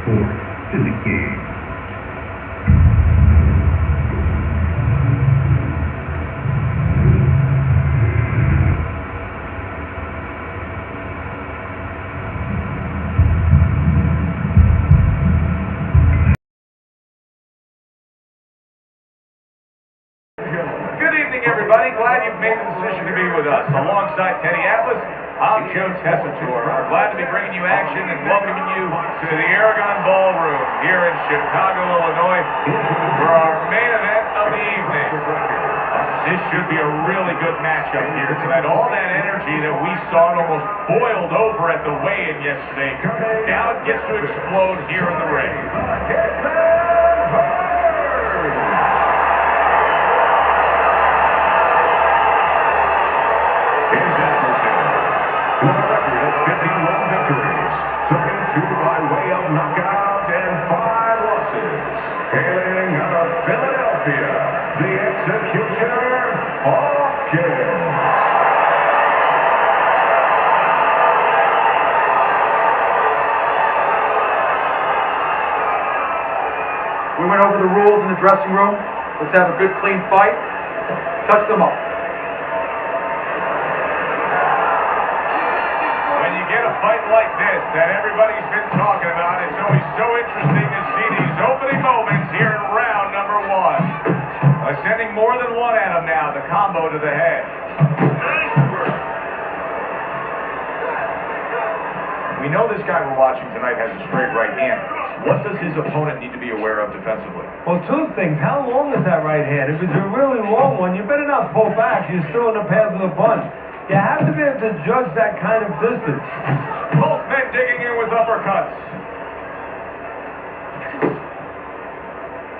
to the king. Everybody, glad you've made the decision to be with us. Alongside Teddy Atlas, I'm Joe Tessitore. We're glad to be bringing you action and welcoming you to the Aragon Ballroom here in Chicago, Illinois, for our main event of the evening. This should be a really good matchup here tonight. All that energy that we saw almost boiled over at the weigh-in yesterday, now it gets to explode here in the ring. With a record of 51 victories, submitted to by way of knockout and 5 losses. Hailing out of Philadelphia, the Executioner, Hopkins. We went over the rules in the dressing room. Let's have a good, clean fight. Touch them up. Fight like this that everybody's been talking about. It's always so interesting to see these opening moments here in round number 1. Sending more than one at him now, the combo to the head. We know this guy we're watching tonight has a straight right hand. What does his opponent need to be aware of defensively? Well, 2 things. How long is that right hand? If it's a really long one, you better not pull back. You're still in the path of the punch. You have to be able to judge that kind of distance. Both men digging in with uppercuts.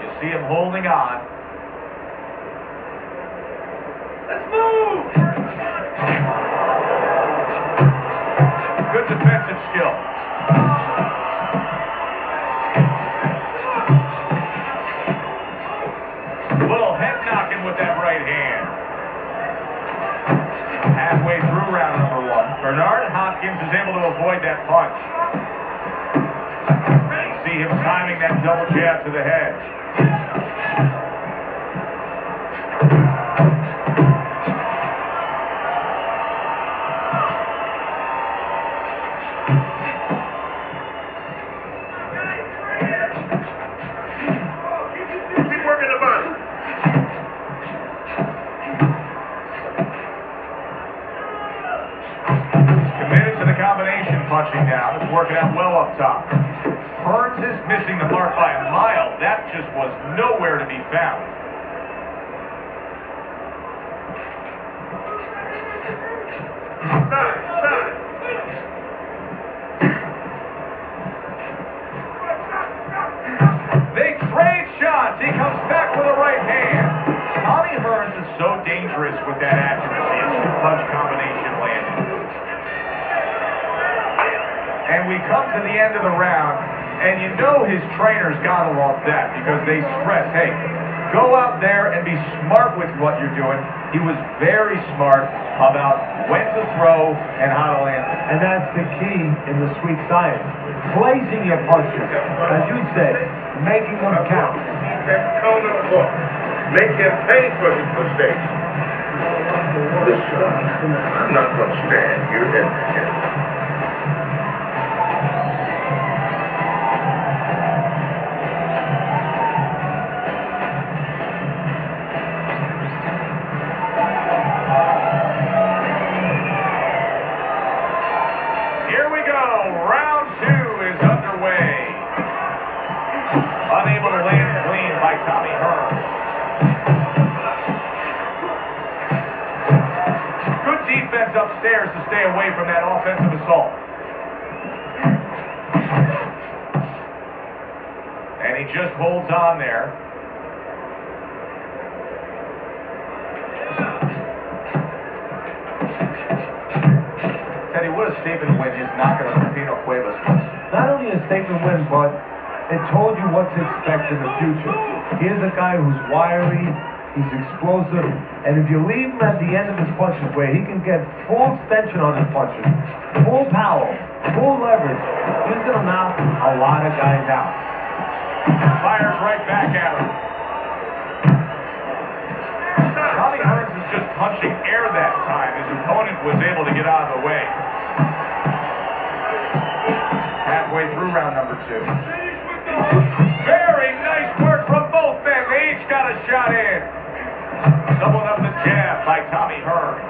You see him holding on. Let's move! Good defensive skill. Little head knocking with that right hand. Halfway through round number 1, Bernard Hopkins is able to avoid that punch. You see him timing that double jab to the head. Keep working the body. Combination punching now. It's working out well up top. Hearns is missing the mark by a mile. That just was nowhere to be found. They trade shots. He comes back with a right hand. Tommy Hearns is so dangerous with that accuracy. His 2-punch combination landed. And we come to the end of the round, and you know his trainers got him off that because they stress, hey, go out there and be smart with what you're doing. He was very smart about when to throw and how to land it. And that's the key in the sweet science. Placing your punches, as you said, making them count. That tone of look. Make him pay for his mistakes. Listen, I'm not going to stand here and unable to land clean by Tommy Hearns. Good defense upstairs to stay away from that offensive assault. And he just holds on there. Teddy, what a statement win his knockout of Pino Cuevas was. Not only a statement win, but it told you what to expect in the future. Here's a guy who's wiry, he's explosive, and if you leave him at the end of his punches where he can get full extension on his punches, full power, full leverage, he's going to knock a lot of guys out. Fires right back at him. Tommy Hearns is just punching air that time. His opponent was able to get out of the way. Halfway through round number 2. Very nice work from both men. They each got a shot in. Doubling up the jab by Tommy Hearns.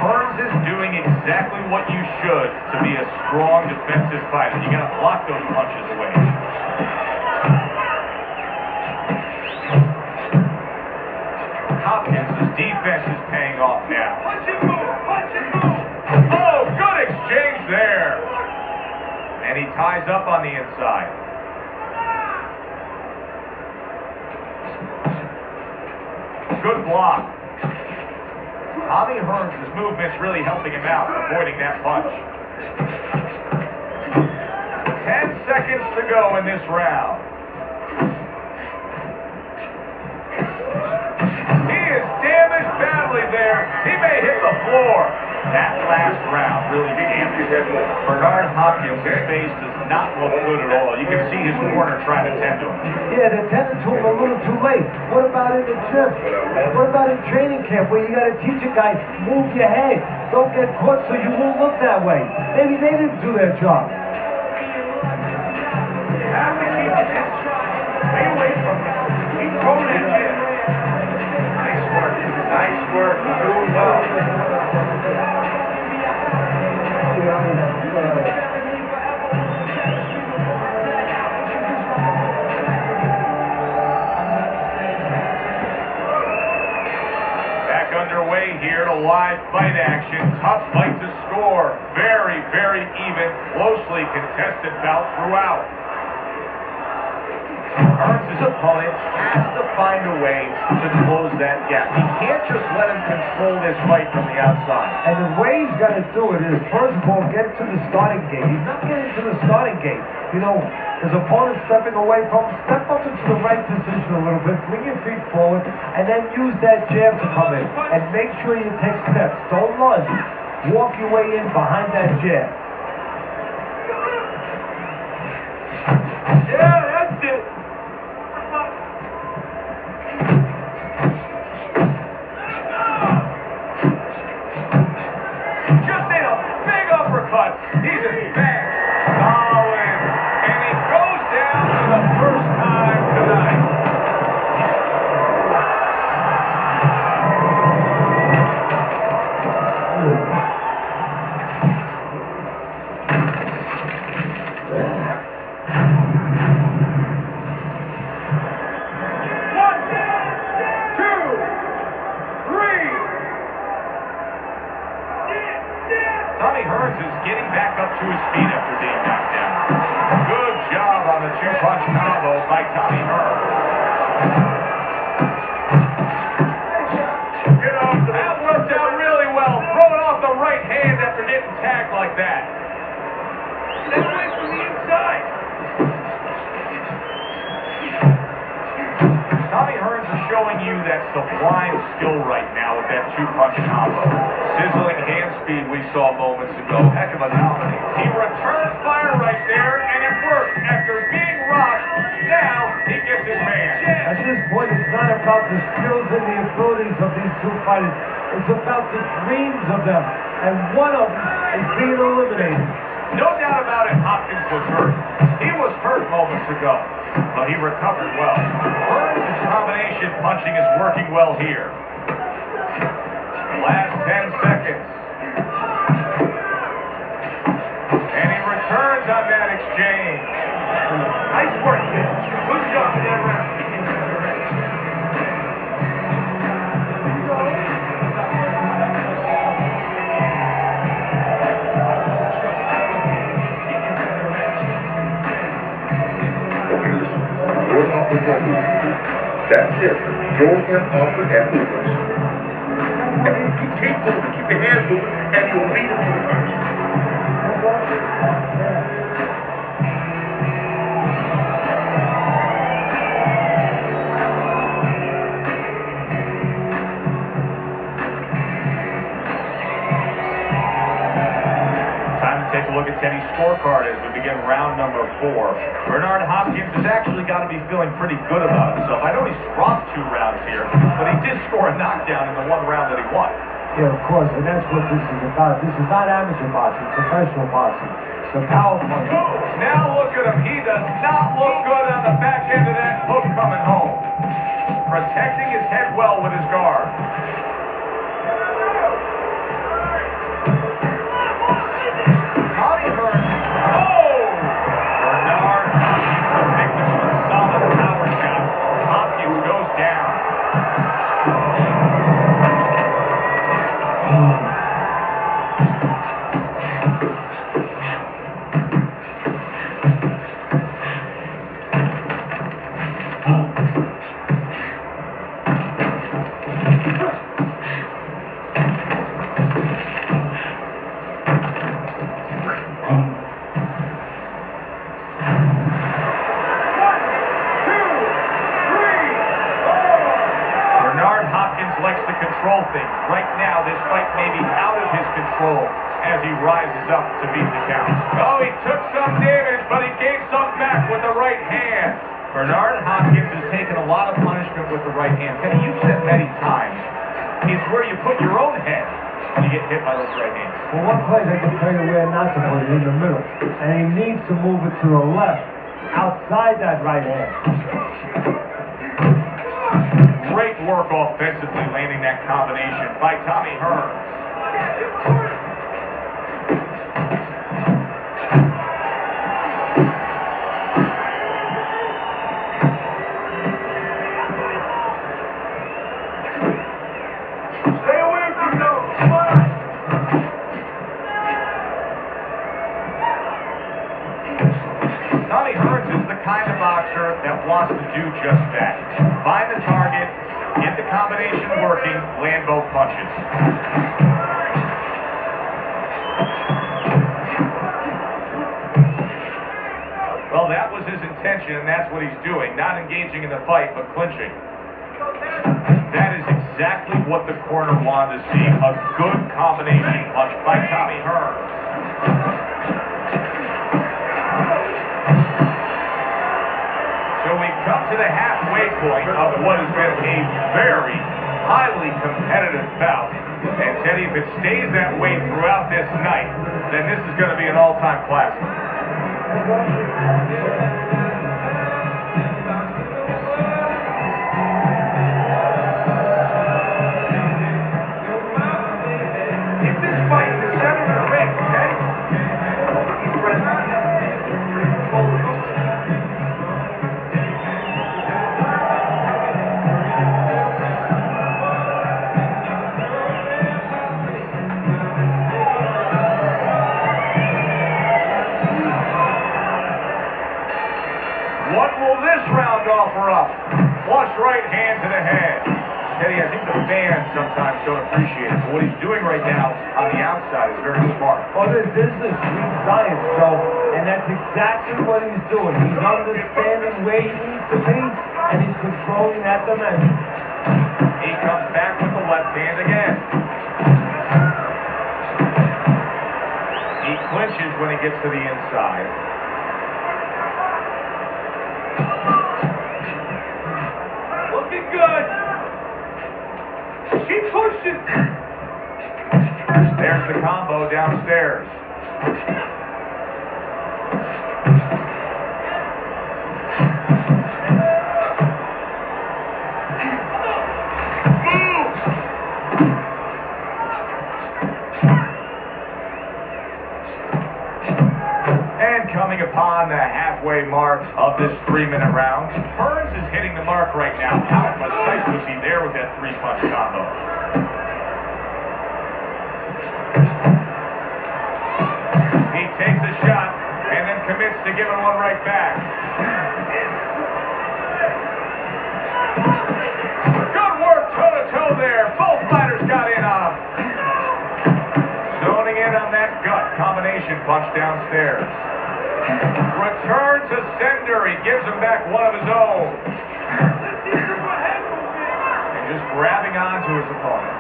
Hearns is doing exactly what you should to be a strong defensive fighter. You got to block those punches away. Hopkins' defense is paying off now. Punch and move! Punch and move! Oh, good exchange there. And he ties up on the inside. Good block. Tommy Hearns' movement's really helping him out, avoiding that punch. 10 seconds to go in this round. He is damaged badly there. He may hit the floor. That last round really damaged him. Bernard Hopkins' face does not look good at all. You can see his corner trying to tend to him. Yeah, they're tending to him a little too late. What about in the gym? What about in training camp where you got to teach a guy, move your head. Don't get caught so you won't look that way. Maybe they didn't do their job. You have to keep your head strong. Stay away from him. Keep throwing that jab. Nice work. Nice work. You're doing well. Back underway here to live fight action. Tough fight to score. Very, very even, closely contested bout throughout. Hearns' opponent has to find a way to close that gap. He can't just let him control this fight from the outside. And the way he's got to do it is, first of all, get to the starting gate. He's not getting to the starting gate. You know, his opponent stepping away from him, step up into the right position a little bit, bring your feet forward, and then use that jab to come in. And make sure you take steps. Don't lunge. Walk your way in behind that jab. Yeah, that's it. Just made a big uppercut. He's advanced. Solid. And he goes down for the first time tonight. Tommy Hearns is getting back up to his feet after being knocked down. Good job on the two-punch combo by Tommy Hearns. That worked out really well, throwing off the right hand after getting tagged like that. Step away from the inside. Tommy Hearns is showing you that sublime skill right now with that two-punch combo. Sizzling hand speed we saw moments ago. Heck of a nominee. He returned fire right there, and it worked. After being rocked, now he gets his man. At this point, it's not about the skills and the abilities of these two fighters. It's about the dreams of them. And one of them is being eliminated. No doubt about it, Hopkins was hurt. He was hurt moments ago, but he recovered well. Hearns' combination punching is working well here. Last 10 seconds. And he returns on that exchange. Nice work, kid. Good job in that round. That's it. Throw him off with that movement. And keep moving, keep your hands moving, and you'll lead him to the punch. as we begin round number 4. Bernard Hopkins has actually got to be feeling pretty good about himself. I know he's dropped 2 rounds here, but he did score a knockdown in the 1 round that he won. Yeah, of course, and that's what this is about. This is not amateur boxing, it's professional boxing. The power punch. Now look at him. He does not look good on the back end of that hook coming home. Protecting his head well with his guard. Tommy Hearns. Oh! Bernard Hopkins, the victim of a solid power shot. Hopkins goes down. Likes to control things. Right now, this fight may be out of his control as he rises up to beat the count. Oh, he took some damage, but he gave some back with the right hand. Bernard Hopkins has taken a lot of punishment with the right hand. Teddy, you've said many times, it's where you put your own head when you get hit by those right hands. Well, one place I can tell you where not to put it, in the middle. And he needs to move it to the left, outside that right hand. Great work offensively, landing that combination by Tommy Hearns. Stay away from those. Come on. Tommy Hearns is the kind of boxer that wants to do just that. Find the target, get the combination working, land both punches. Well, that was his intention, and that's what he's doing. Not engaging in the fight, but clinching. That is exactly what the corner wanted to see. A good combination punch by Tommy Hearns. So we come to the halfway point of what has been a very highly competitive bout. And Teddy, if it stays that way throughout this night, then this is going to be an all-time classic. If this fight is the center of the ring, okay? What will this round offer up? Flush right hand to the head. Teddy, I think the fans sometimes don't appreciate it, but what he's doing right now on the outside is very smart. Well, this is sweet science, Joe, and that's exactly what he's doing. He's understanding where he needs to be, and he's controlling that dimension. He comes back with the left hand again. He clinches when he gets to the inside. Looking good. Keep pushing. There's the combo downstairs. And coming upon the halfway mark of this 3-minute round, Hearns is hitting the mark right now. How precise was he there with that 3-punch combo? He takes a shot and then commits to giving one right back. Good work toe-to-toe there. Both fighters got in on him. Zoning in on that gut combination punch downstairs. Return to sender. He gives him back one of his own. And just grabbing onto his opponent.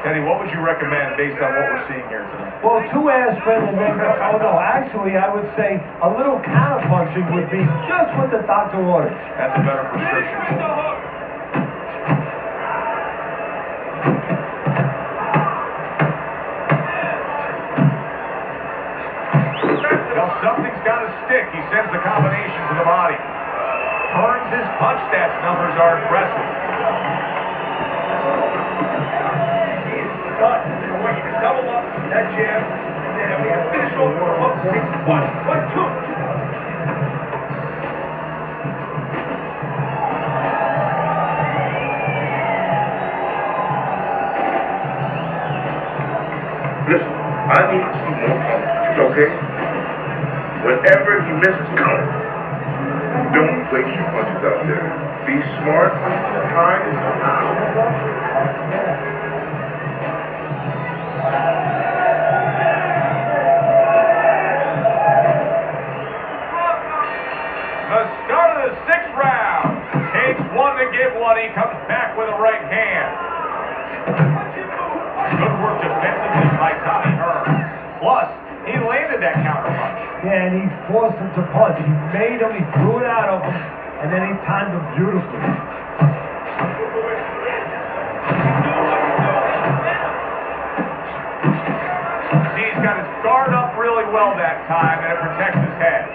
Teddy, what would you recommend based on what we're seeing here tonight? Well, 2 aspirin and then, oh no, actually I would say a little counterpunching would be just what the doctor ordered. That's a better prescription. Well, something's got to stick. He sends the combination to the body. Hearns' punch stats numbers are impressive. Done. I want you to double up that jab, and then we have finish off with a hook. 6, 1, 2. Listen, I need to see more punches, okay? Whenever he misses count, don't waste your punches out there. Be smart. Time is now. The start of the 6th round. Takes one to give one. He comes back with a right hand. Good work defensively by Tommy Hearns. Plus, he landed that counter punch. Yeah, and he forced him to punch. He made him, he threw it out of him, and then he timed him beautifully. See, he's got his guard up really well that time, and it protects his head.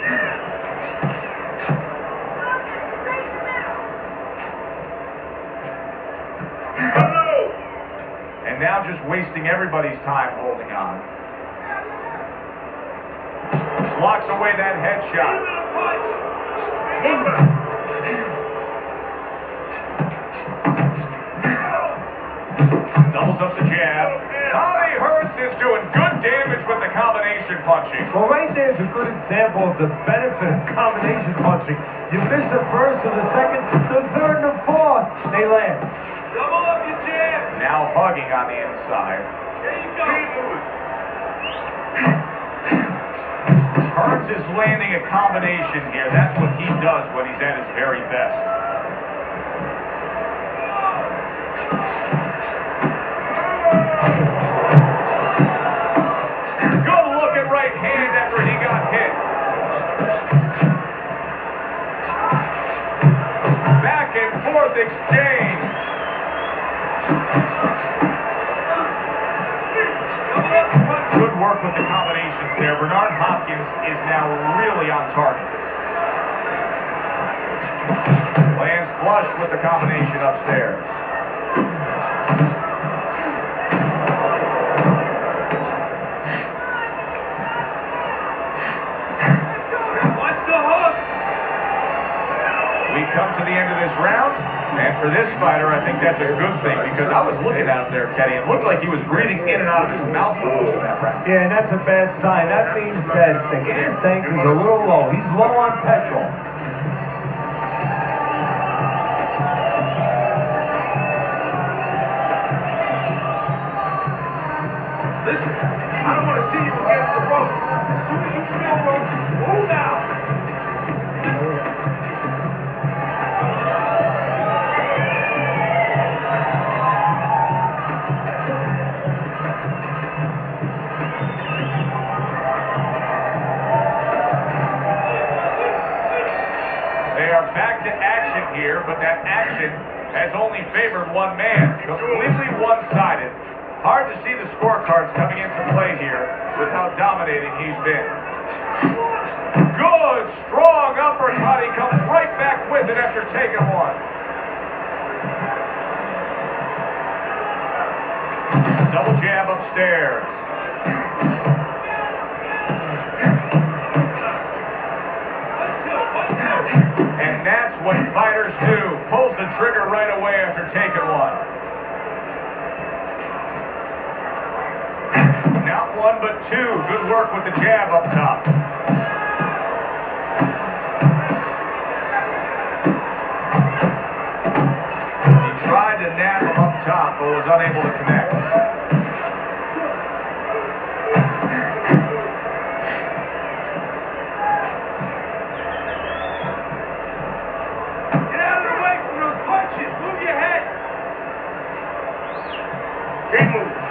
And now just wasting everybody's time holding on. Blocks away that headshot. Doubles up the jab. Tommy Hearns is doing good damage with the combination punching. Well, right there's a good example of the benefit of combination punching. You miss the first or the second, the third and the fourth, they land. Double up your jab. Now hugging on the inside. There you go. Hearns is landing a combination here. That's what he does when he's at his very best. Good looking right hand after he got hit. Back and forth exchange. Good work with the combinations there. Bernard Hopkins is now really on target. Lands flush with the combination upstairs. Watch the hook. We come to the end of this round, and for this fighter, I think that's a good thing, because I was looking out there, Teddy, it looked like he was breathing in and out of his mouth for most of that round. Yeah, and that's a bad sign. That means that the gas tank is a little low. He's low on petrol. Listen, I don't want to see you against the rope. As soon as you feel rope, move out. They are back to action here, but that action has only favored one man. Completely one-sided. Hard to see the scorecards coming into play here with how dominating he's been. Good, strong uppercut. He comes right back with it after taking one. Double jab upstairs. And that's what fighters do. Pulls the trigger right away after taking one. Not one, but two. Good work with the jab up top. He tried to nab him up top, but was unable to connect. Get out of the way from those punches. Move your head. Keep moving.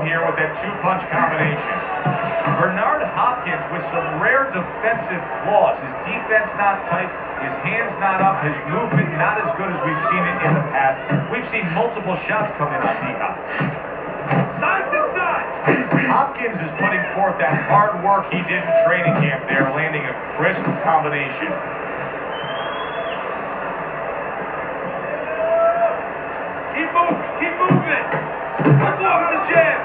well here with that two-punch combination. Bernard Hopkins with some rare defensive flaws. His defense not tight, his hands not up, his movement not as good as we've seen it in the past. We've seen multiple shots come in on D-Hop. Side to side! Hopkins is putting forth that hard work he did in training camp there, landing a crisp combination. Keep moving! We're blocking the jab!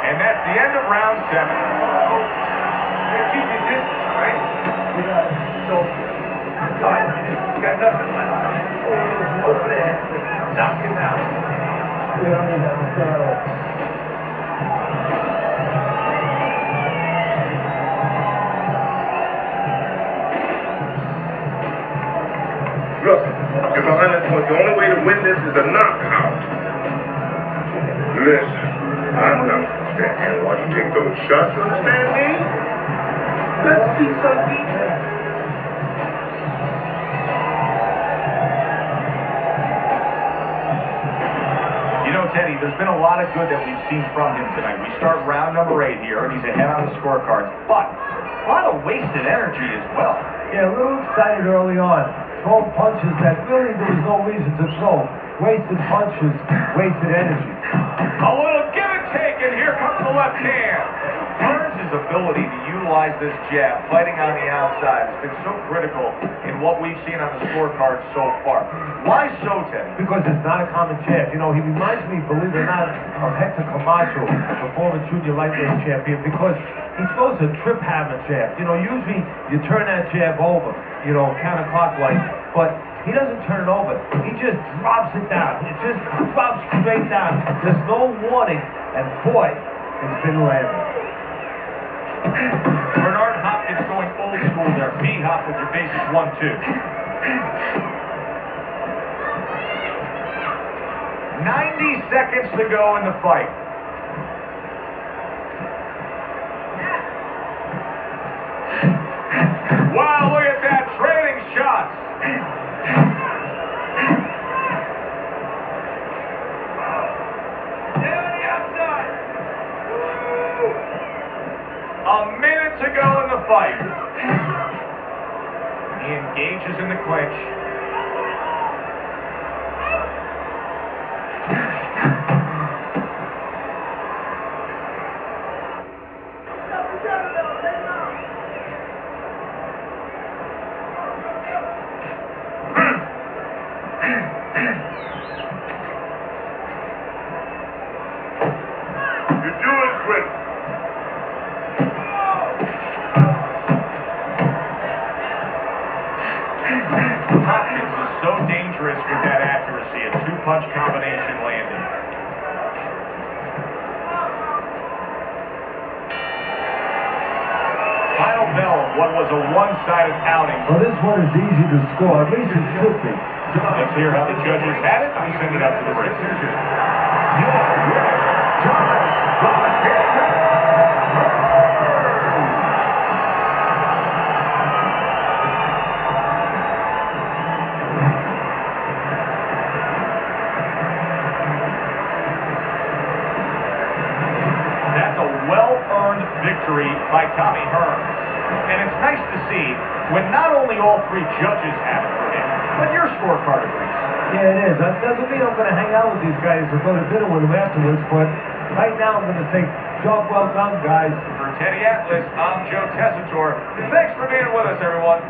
And that's the end of round 7. Keep your distance, all right? You got it. So, 5 minutes. You got nothing left. Over there. Knock him out. Look, if the only way to win this is a knockout. Listen, I'm not understanding why you take those shots, you understand me? Let's see some defense. You know, Teddy, there's been a lot of good that we've seen from him tonight. We start round number 8 here, and he's ahead on the scorecards, but a lot of wasted energy as well. Yeah, a little excited early on. Throwing punches that really there was no reason to throw. Wasted punches, wasted energy. A little give and take, and here comes the left hand. Hearns' ability to utilize this jab, fighting on the outside, has been so critical in what we've seen on the scorecard so far. Why so, Teddy? Because it's not a common jab. You know, he reminds me, believe it or not, of Hector Camacho, the former junior lightweight champion, because he throws a trip hammer jab. You know, usually you turn that jab over, you know, counterclockwise, but he doesn't turn it over. He just drops it down. It just drops straight down. There's no warning, and boy, it's been landing. Bernard Hopkins going old school there. B-hop with your basic 1-2. 90 seconds to go in the fight. Wow, look at that. Trading shots. A minute to go in the fight. He engages in the clinch. You're doing great. Hopkins is so dangerous with that accuracy, a two-punch combination landing. Final bell of what was a one-sided outing. Well, this one is easy to score. At least it should be. Let's hear how the judges had it. We send it up to the ring. That's a well-earned victory by Tommy Hearns. And it's nice to see when not only all 3 judges have it for him, but your scorecard agrees. Yeah, it is. That doesn't mean I'm going to hang out with these guys or go to dinner with them afterwards, but right now I'm going to say, job well done, guys. For Teddy Atlas, I'm Joe Tessitore. Thanks for being with us, everyone.